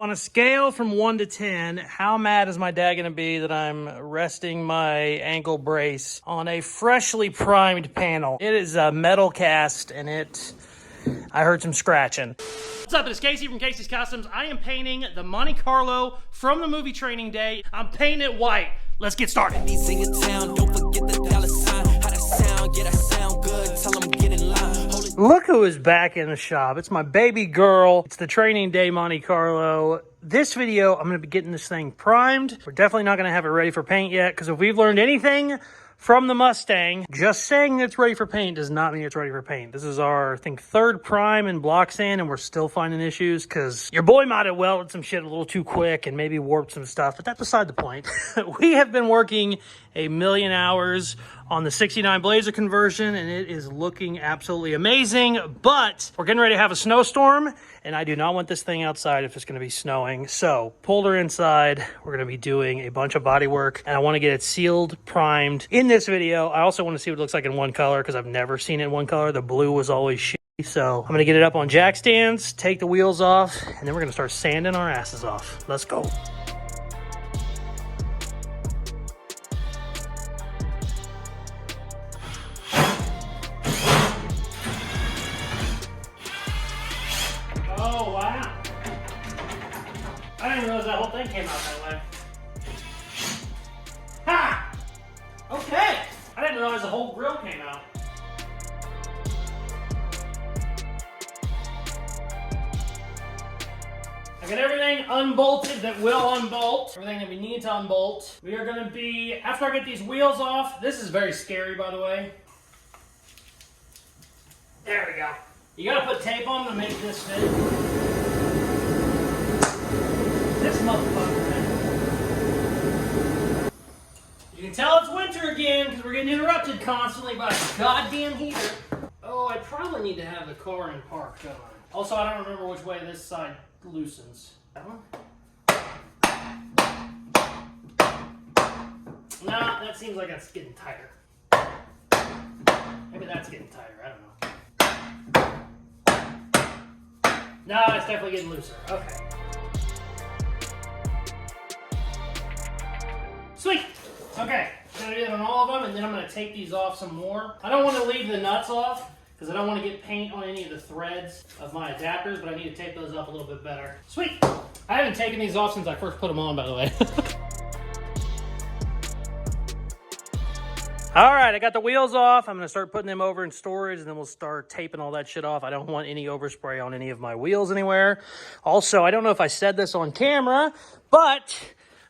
On a scale from 1 to 10, how mad is my dad gonna be that I'm resting my ankle brace on a freshly primed panel? It is a metal cast and I heard some scratching. What's up, it's Casey from Caseyscustoms. I am painting the Monte Carlo from the movie Training Day. I'm painting it white. Let's get started. Look who is back in the shop. It's my baby girl. It's the Training Day Monte Carlo. This video, I'm going to be getting this thing primed. We're definitely not going to have it ready for paint yet, because if we've learned anything from the Mustang, just saying it's ready for paint does not mean it's ready for paint. This is our, I think, third prime in block sand, and we're still finding issues because your boy might have welded some shit a little too quick and maybe warped some stuff, but that's beside the point. We have been working a million hours on the 69 Blazer conversion, and it is looking absolutely amazing, but we're getting ready to have a snowstorm, and I do not want this thing outside if it's going to be snowing. So pulled her inside. We're going to be doing a bunch of body work, and I want to get it sealed, primed in this video. I also want to see what it looks like in one color, because I've never seen it in one color. The blue was always shitty. So I'm going to get it up on jack stands, take the wheels off, and then we're going to start sanding our asses off. Let's go. Oh, wow. I didn't realize that whole thing came out that way. Ha! Okay. I didn't realize the whole grill came out. I got everything unbolted that will unbolt. Everything that we need to unbolt. We are going to be, after I get these wheels off, this is very scary, by the way. There we go. You gotta put tape on to make this fit. This motherfucker, man. You can tell it's winter again because we're getting interrupted constantly by a goddamn heater. Oh, I probably need to have the car in park, don't I? Also, I don't remember which way this side loosens. That one? Nah, that seems like it's getting tighter. Maybe that's getting tighter, I don't know. No, it's definitely getting looser. Okay. Sweet. Okay. I'm going to do that on all of them, and then I'm going to take these off some more. I don't want to leave the nuts off, because I don't want to get paint on any of the threads of my adapters, but I need to tape those up a little bit better. Sweet. I haven't taken these off since I first put them on, by the way. All right, I got the wheels off. I'm going to start putting them over in storage, and then we'll start taping all that shit off. I don't want any overspray on any of my wheels anywhere. Also, I don't know if I said this on camera, but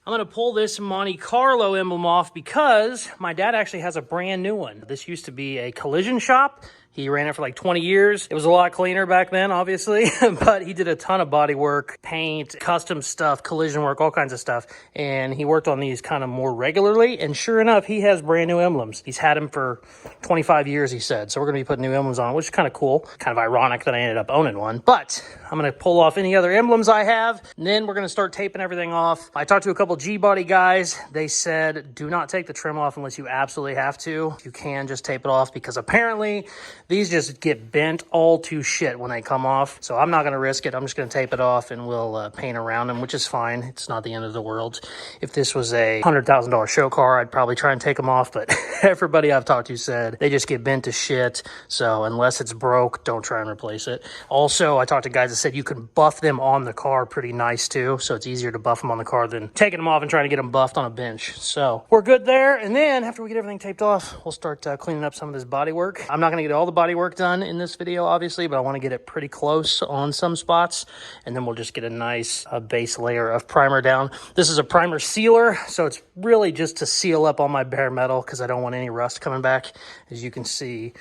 I'm going to pull this Monte Carlo emblem off because my dad actually has a brand new one. This used to be a collision shop. He ran it for like 20 years. It was a lot cleaner back then, obviously, but he did a ton of body work, paint, custom stuff, collision work, all kinds of stuff. And he worked on these kind of more regularly. And sure enough, he has brand new emblems. He's had them for 25 years, he said. So we're going to be putting new emblems on, which is kind of cool. Kind of ironic that I ended up owning one. But I'm going to pull off any other emblems I have. And then we're going to start taping everything off. I talked to a couple G-Body guys. They said, do not take the trim off unless you absolutely have to. You can just tape it off because apparently these just get bent all to shit when they come off. So I'm not going to risk it. I'm just going to tape it off and we'll paint around them, which is fine. It's not the end of the world. If this was a $100,000 show car, I'd probably try and take them off. But everybody I've talked to said they just get bent to shit. So unless it's broke, don't try and replace it. Also, I talked to guys that said you can buff them on the car pretty nice too. So it's easier to buff them on the car than taking them off and trying to get them buffed on a bench. So we're good there. And then after we get everything taped off, we'll start cleaning up some of this body work. I'm not going to get all the body work done in this video, obviously, but I want to get it pretty close on some spots, and then we'll just get a nice base layer of primer down. This is a primer sealer, so it's really just to seal up all my bare metal because I don't want any rust coming back. As you can see,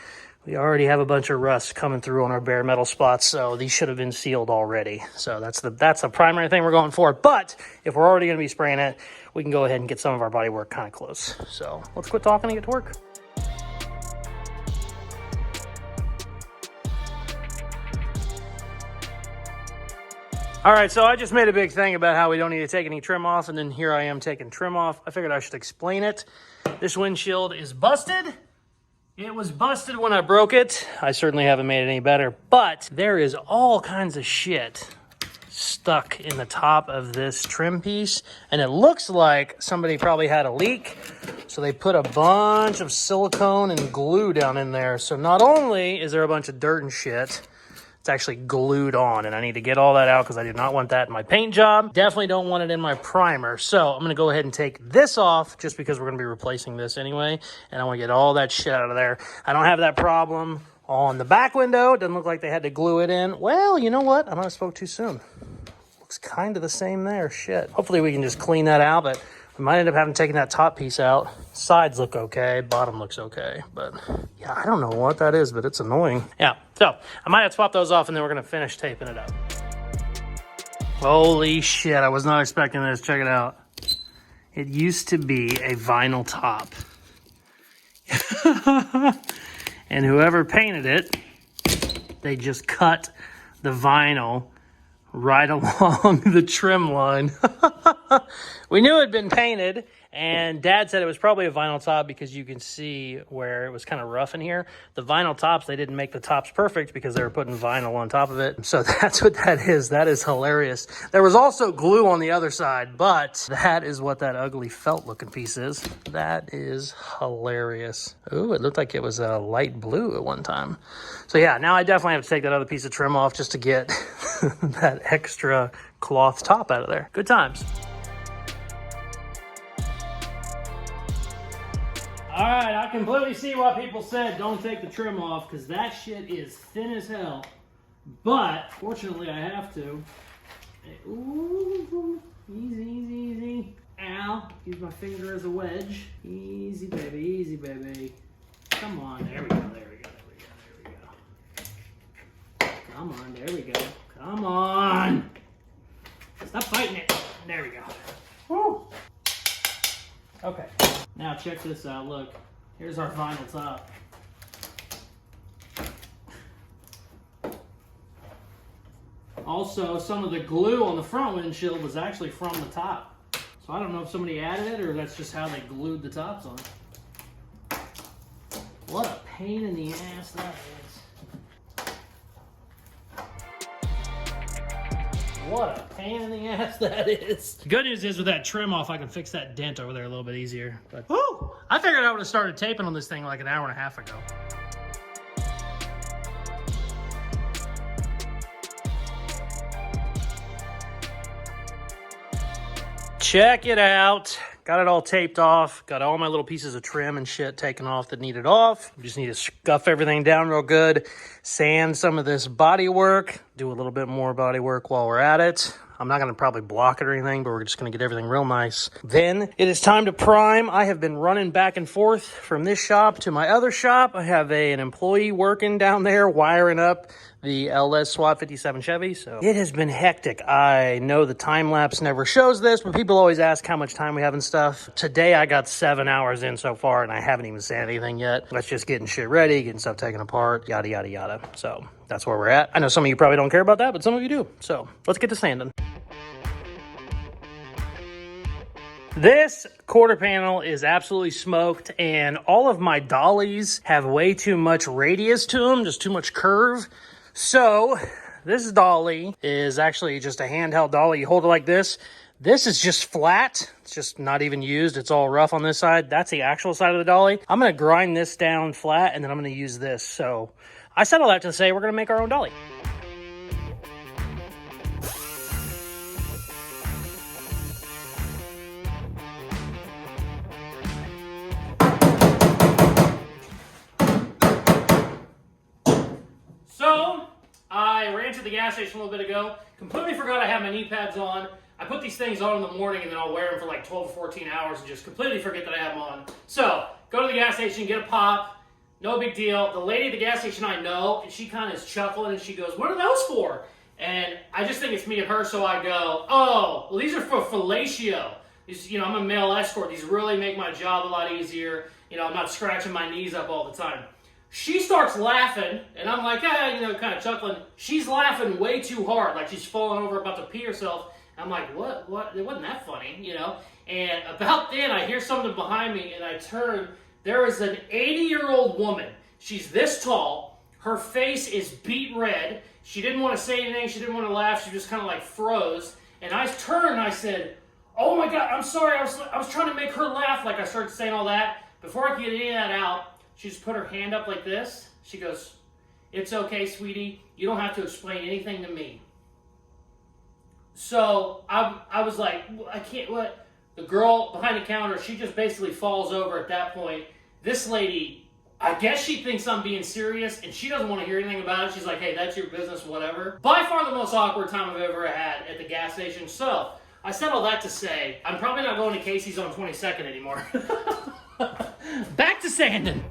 we already have a bunch of rust coming through on our bare metal spots, so these should have been sealed already. So that's the primary thing we're going for. But if we're already going to be spraying it, we can go ahead and get some of our body work kind of close. So let's quit talking and get to work. All right, so I just made a big thing about how we don't need to take any trim off, and then here I am taking trim off. I figured I should explain it. This windshield is busted. It was busted when I broke it. I certainly haven't made it any better, but there is all kinds of shit stuck in the top of this trim piece, and it looks like somebody probably had a leak, so they put a bunch of silicone and glue down in there. So not only is there a bunch of dirt and shit, it's actually glued on, and I need to get all that out because I do not want that in my paint job. Definitely don't want it in my primer. So I'm going to go ahead and take this off just because we're going to be replacing this anyway, and I want to get all that shit out of there. I don't have that problem on the back window. It doesn't look like they had to glue it in. Well, you know what? I might have spoke too soon. Looks kind of the same there. Shit. Hopefully we can just clean that out, but we might end up having to take that top piece out. Sides look okay. Bottom looks okay. But yeah, I don't know what that is, but it's annoying. Yeah, so I might have to swap those off, and then we're going to finish taping it up. Holy shit, I was not expecting this. Check it out. It used to be a vinyl top. And whoever painted it, they just cut the vinyl right along the trim line. We knew it had been painted, and Dad said it was probably a vinyl top because you can see where it was kind of rough in here. The vinyl tops, they didn't make the tops perfect because they were putting vinyl on top of it. So that's what that is. That is hilarious. There was also glue on the other side, but that is what that ugly felt looking piece is. That is hilarious. Ooh, it looked like it was a light blue at one time. So yeah, now I definitely have to take that other piece of trim off just to get that extra cloth top out of there. Good times. All right, I completely see why people said don't take the trim off, because that shit is thin as hell. But fortunately, I have to. Ooh, easy, easy, easy. Ow, use my finger as a wedge. Easy, baby, easy, baby. Come on, there we go, there we go, there we go, there we go. Come on, there we go. Come on. Stop fighting it. There we go. Woo. Okay. Now check this out, look. Here's our vinyl top. Also, some of the glue on the front windshield was actually from the top. So I don't know if somebody added it or that's just how they glued the tops on. What a pain in the ass that is. What a pain in the ass that is. The good news is with that trim off, I can fix that dent over there a little bit easier. But woo! I figured I would have started taping on this thing like an hour and a half ago. Check it out. Got it all taped off. Got all my little pieces of trim and shit taken off that needed off. Just need to scuff everything down real good. Sand some of this bodywork. Do a little bit more bodywork while we're at it. I'm not going to probably block it or anything, but we're just going to get everything real nice. Then it is time to prime. I have been running back and forth from this shop to my other shop. I have an employee working down there wiring up the LS SWAT 57 Chevy, so it has been hectic. I know the time lapse never shows this, but people always ask how much time we have and stuff. Today I got 7 hours in so far, and I haven't even said anything yet. That's just getting shit ready, getting stuff taken apart, yada, yada, yada. So that's where we're at. I know some of you probably don't care about that, but some of you do. So let's get to sanding. This quarter panel is absolutely smoked, and all of my dollies have way too much radius to them, just too much curve. So this dolly is actually just a handheld dolly. You hold it like this. This is just flat. It's just not even used. It's all rough on this side. That's the actual side of the dolly. I'm going to grind this down flat, and then I'm going to use this. So I said all that to say we're going to make our own dolly. So, I ran to the gas station a little bit ago, completely forgot I had my knee pads on. I put these things on in the morning and then I'll wear them for like 12 or 14 hours and just completely forget that I have them on. So, go to the gas station, get a pop, no big deal. The lady at the gas station I know, and she kind of is chuckling and she goes, "What are those for?" And I just think it's me and her, so I go, "Oh, well these are for fellatio. These, I'm a male escort. These really make my job a lot easier. I'm not scratching my knees up all the time." She starts laughing, and I'm like, kind of chuckling. She's laughing way too hard, like she's falling over about to pee herself. I'm like, what? It wasn't that funny, And about then, I hear something behind me, and I turn. There is an 80-year-old woman. She's this tall, Her face is beet red. She didn't want to say anything. She didn't want to laugh. She just kind of like froze. And I turned and I said, oh my God, I'm sorry. I was trying to make her laugh. Like I started saying all that. Before I could get any of that out, she just put her hand up like this. She goes, it's okay, sweetie. You don't have to explain anything to me. So I was like, I can't, what? The girl behind the counter, she just basically falls over at that point. This lady, I guess she thinks I'm being serious, and she doesn't want to hear anything about it. She's like, hey, that's your business, whatever. By far the most awkward time I've ever had at the gas station. So, I said all that to say, I'm probably not going to Casey's on 22nd anymore. Back to sanding.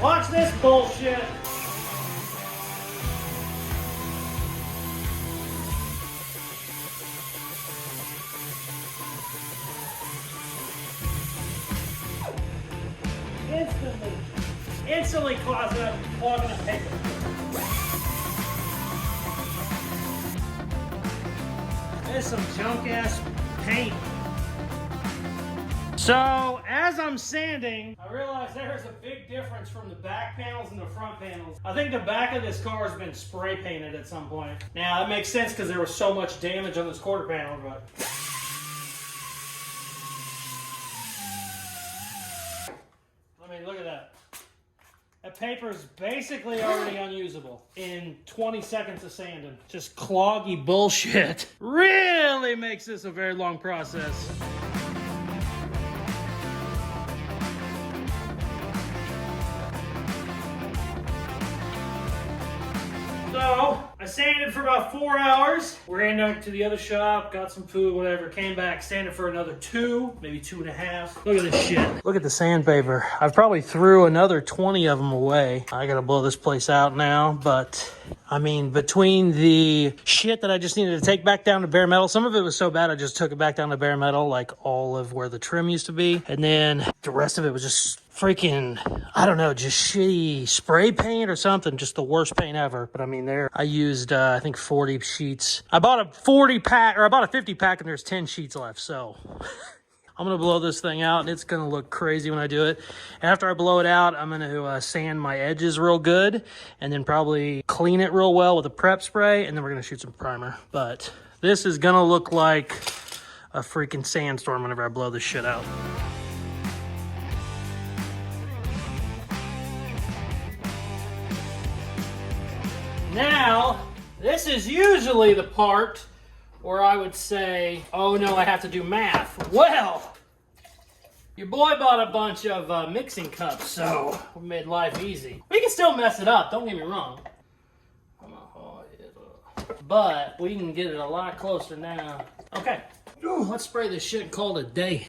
Watch this bullshit. Instantly clogging up paper. There's some junk ass paint. So as I'm sanding, I realized there's a big difference from the back panels and the front panels. I think the back of this car has been spray painted at some point. Now that makes sense because there was so much damage on this quarter panel, but I mean, look at that. That paper is basically already unusable in 20 seconds of sanding. Just cloggy bullshit. Really makes this a very long process. So, I sanded for about 4 hours. Ran to the other shop, got some food, whatever, came back, sanded for another 2, maybe 2.5. Look at this shit. Look at the sandpaper. I've probably threw another 20 of them away. I gotta blow this place out now, but I mean, between the shit that I just needed to take back down to bare metal, some of it was so bad I just took it back down to bare metal, like all of where the trim used to be. And then the rest of it was just freaking, I don't know, just shitty spray paint or something. Just the worst paint ever. But I mean, I used, I think 40 sheets. I bought a 40 pack, or I bought a 50 pack and there's 10 sheets left. So I'm going to blow this thing out and it's going to look crazy when I do it. After I blow it out, I'm going to sand my edges real good and then probably clean it real well with a prep spray. And then we're going to shoot some primer. But this is going to look like a freaking sandstorm whenever I blow this shit out. Now, this is usually the part where I would say, oh no, I have to do math. Well, your boy bought a bunch of mixing cups, so we made life easy. We can still mess it up, don't get me wrong. But we can get it a lot closer now. Okay, ooh, let's spray this shit and call it a day.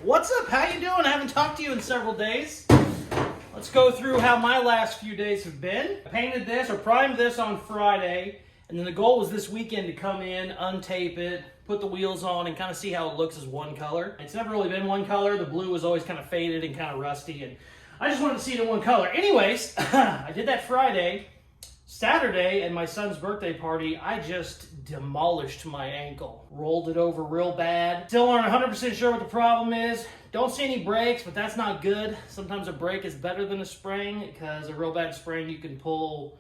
What's up? How you doing? I haven't talked to you in several days. Let's go through how my last few days have been. I painted this or primed this on Friday, and then the goal was this weekend to come in, untape it, put the wheels on, and kind of see how it looks as one color. It's never really been one color. The blue was always kind of faded and kind of rusty, and I just wanted to see it in one color. Anyways, I did that Friday. Saturday at my son's birthday party, I just demolished my ankle. Rolled it over real bad. Still aren't 100% sure what the problem is. Don't see any breaks, but that's not good. Sometimes a break is better than a sprain because a real bad sprain you can pull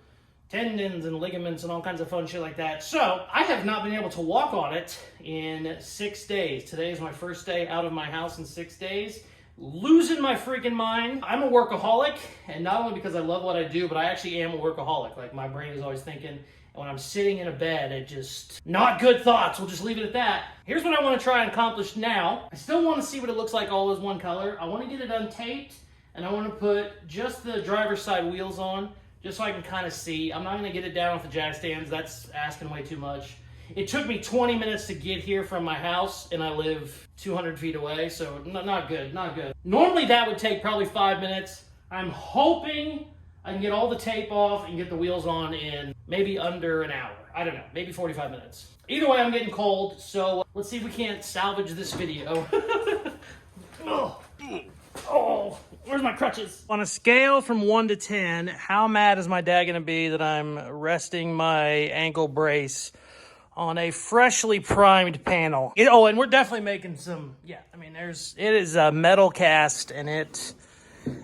tendons and ligaments and all kinds of fun shit like that. So I have not been able to walk on it in 6 days. Today is my first day out of my house in 6 days. Losing my freaking mind. I'm a workaholic, and not only because I love what I do, but I actually am a workaholic. Like, my brain is always thinking, and when I'm sitting in a bed, it just, not good thoughts. We'll just leave it at that. Here's what I want to try and accomplish now. I still want to see what it looks like all as one color. I want to get it untaped, and I want to put just the driver's side wheels on, just so I can kind of see. I'm not going to get it down with the jack stands. That's asking way too much. It took me 20 minutes to get here from my house, and I live 200 feet away, so not good, not good. Normally that would take probably 5 minutes. I'm hoping I can get all the tape off and get the wheels on in maybe under an hour. I don't know, maybe 45 minutes. Either way, I'm getting cold, so let's see if we can't salvage this video. Oh, where's my crutches? On a scale from 1 to 10, how mad is my dad gonna be that I'm resting my ankle brace on a freshly primed panel? And we're definitely making some, I mean, it is a metal cast, and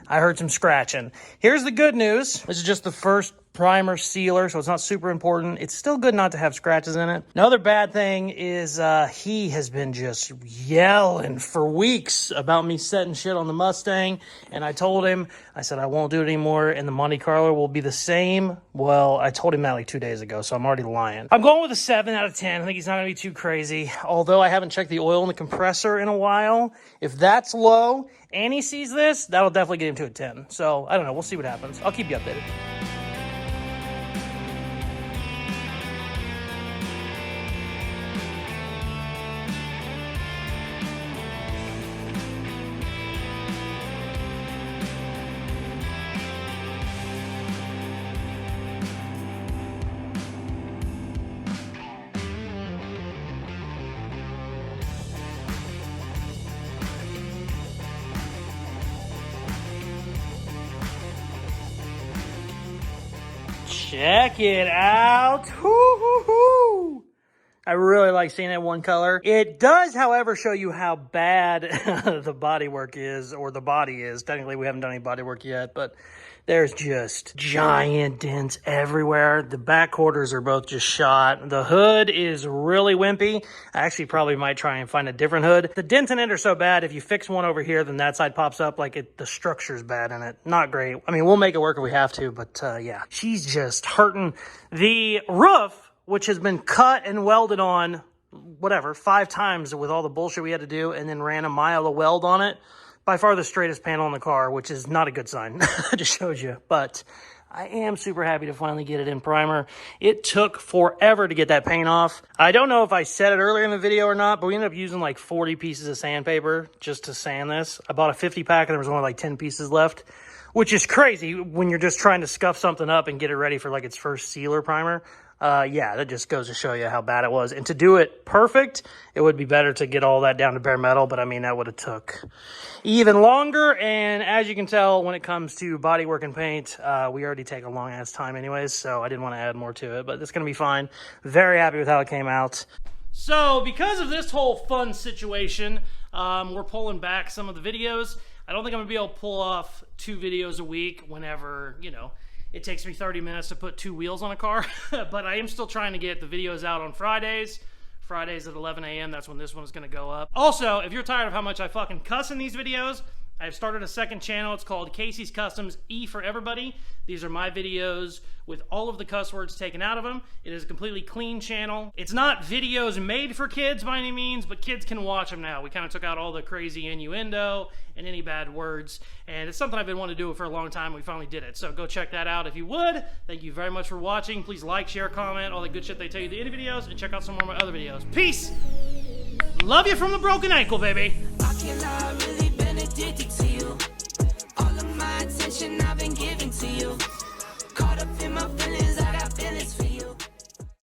I heard some scratching. Here's the good news. This is just the first primer sealer, so it's not super important. It's still good not to have scratches in it. Another bad thing is he has been just yelling for weeks about me setting shit on the Mustang, and I told him, I said I won't do it anymore, and the Monte Carlo will be the same. Well, I told him that like 2 days ago, so I'm already lying. I'm going with a 7 out of 10. I think he's not gonna be too crazy, although I haven't checked the oil in the compressor in a while. If that's low and he sees this, that'll definitely get him to a 10. So I don't know, we'll see what happens. I'll keep you updated. Check it out. Woo-hoo-hoo. I really like seeing it one color. It does, however, show you how bad the bodywork is, or the body is. Technically, we haven't done any bodywork yet, but there's just giant dents everywhere. The back quarters are both just shot. The hood is really wimpy. I actually probably might try and find a different hood. The dents in it are so bad, if you fix one over here, then that side pops up like the structure's bad in it. Not great. I mean, we'll make it work if we have to, but yeah. She's just hurting. The roof, which has been cut and welded on, whatever, 5 times with all the bullshit we had to do, and then ran a mile of weld on it. By far the straightest panel in the car, which is not a good sign. I just showed you. But I am super happy to finally get it in primer. It took forever to get that paint off. I don't know if I said it earlier in the video or not, but we ended up using like 40 pieces of sandpaper just to sand this. I bought a 50 pack and there was only like 10 pieces left, which is crazy when you're just trying to scuff something up and get it ready for like its first sealer primer. Yeah, that just goes to show you how bad it was. And to do it perfect, it would be better to get all that down to bare metal, but I mean, that would have took even longer. And as you can tell, when it comes to bodywork and paint, we already take a long ass time anyways, so I didn't want to add more to it, but it's gonna be fine. Very happy with how it came out. So because of this whole fun situation, we're pulling back some of the videos. I don't think I'm gonna be able to pull off 2 videos a week whenever, you know, it takes me 30 minutes to put 2 wheels on a car, but I am still trying to get the videos out on Fridays. Fridays at 11 a.m., that's when this one is going to go up. Also, if you're tired of how much I fucking cuss in these videos, I've started a second channel. It's called Caseyscustoms E for Everybody. These are my videos with all of the cuss words taken out of them. It is a completely clean channel. It's not videos made for kids by any means, but kids can watch them now. We kind of took out all the crazy innuendo and any bad words, and it's something I've been wanting to do for a long time. We finally did it, so go check that out if you would. Thank you very much for watching. Please like, share, comment, all the good shit they tell you in the videos, and check out some more of my other videos. Peace! Love you from the broken ankle, baby!